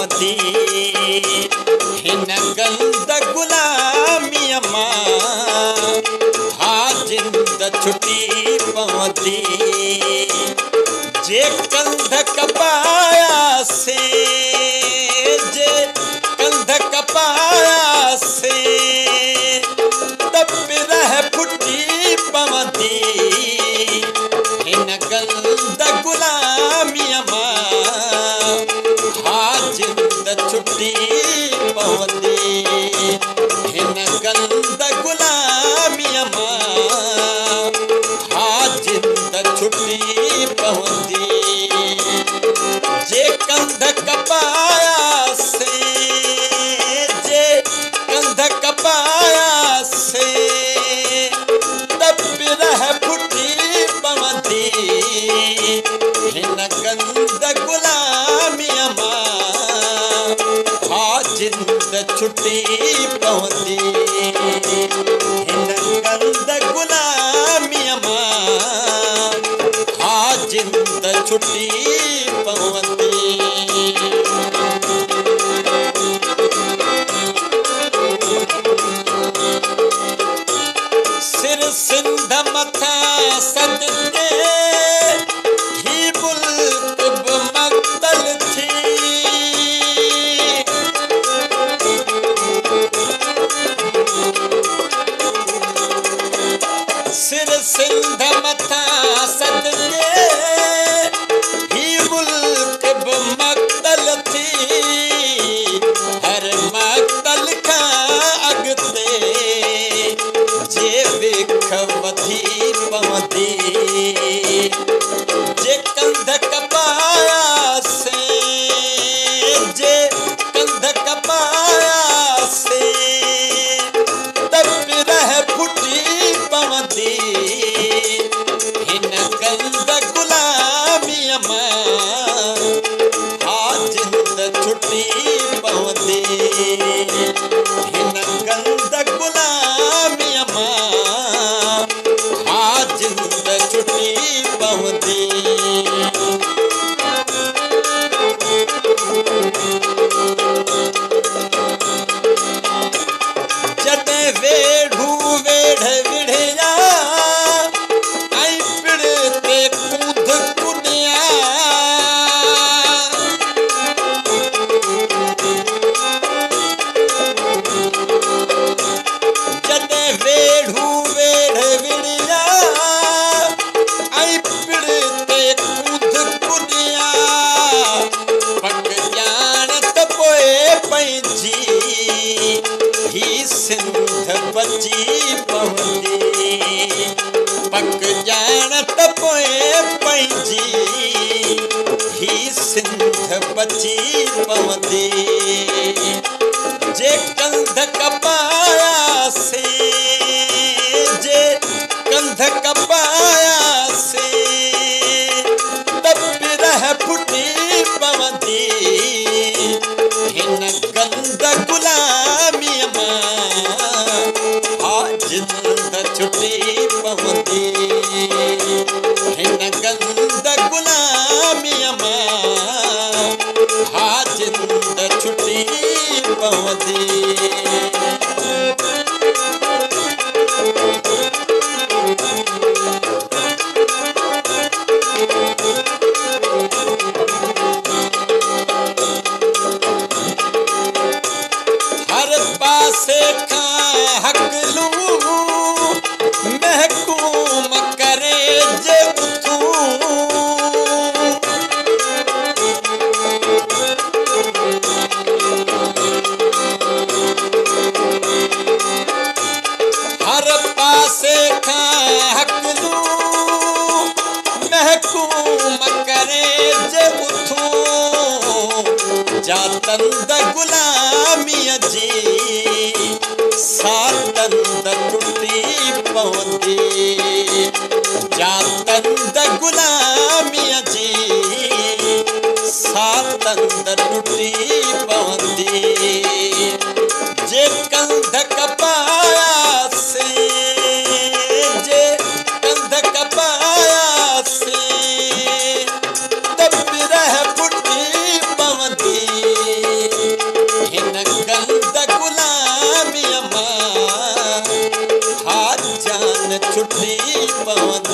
पवंदी हिन गंद गुलामीअ मां हा जिंद छुटी पवंदी जे कंध कपायासे जे कंध कपायासे त पिरह फुटी पवंदी हिन गंद गुलामीअ मां हा जिंद छुटी पवंदी हिन गंद गुलामीअ मां हा जिंद छुटी पवंदी जे कंध कपायासे जे कंध कपायासे त पिरह फुटी पवंदी हिन गंद गुलामीअ मां हा जिंद छुटी पवंदी हिन गंद गुलामीअ मां हा जिंद छुटी पवंदी सिर सिंध मथां सदके ही मुल्क बि मक़तल थी सिर सिंध मथां सदके ही मुल्क बि मक़तल थी हर मक़तल खां अॻिते जे विख वधी पवंदी जे कंध कपायासे जे कंध कपायासे त पिरह फुटी पवंदी हिन गंद गुलामीअ मां हा जिंद छुटी पवंदी हिन गंद गुलामीअ मां हा जिंद छुटी पवंदी जॾहिं वेढ़ू वेढ़ विढ़िया ऐं पिड़ ते कूद कुॾिया जॾहिं वेढ़ू वेढ़ विढ़िया ऐं पिड़ ते कूद कुॾिया पक ॼाण त पोइ पंहिंजी ही सिंध बची पवंदी पक ॼाण त पोइ पंहिंजी ही सिंध बची पवंदी जे कंध कपायासे जे कंध कपायासे त पिरह फुटी पवंदी हिन गंद गुलामीअ मां हा जिंद छुटी पवंदी हिन गंद गुलामीअ मां हा जिंद छुटी पवंदी हर पासे खां हकलू महकूम करे जे उथूं हर पासे खां हकलू महकूम करे जे उथूं जातंद गुलामीअ जी सातंद टुटी पवंदी जातंद गुलामीअ जी सातंद टुटी पवंदी जे कंध कपायासे जे कंध कपायासे त पिरह फुटी पवंदी पवंदी।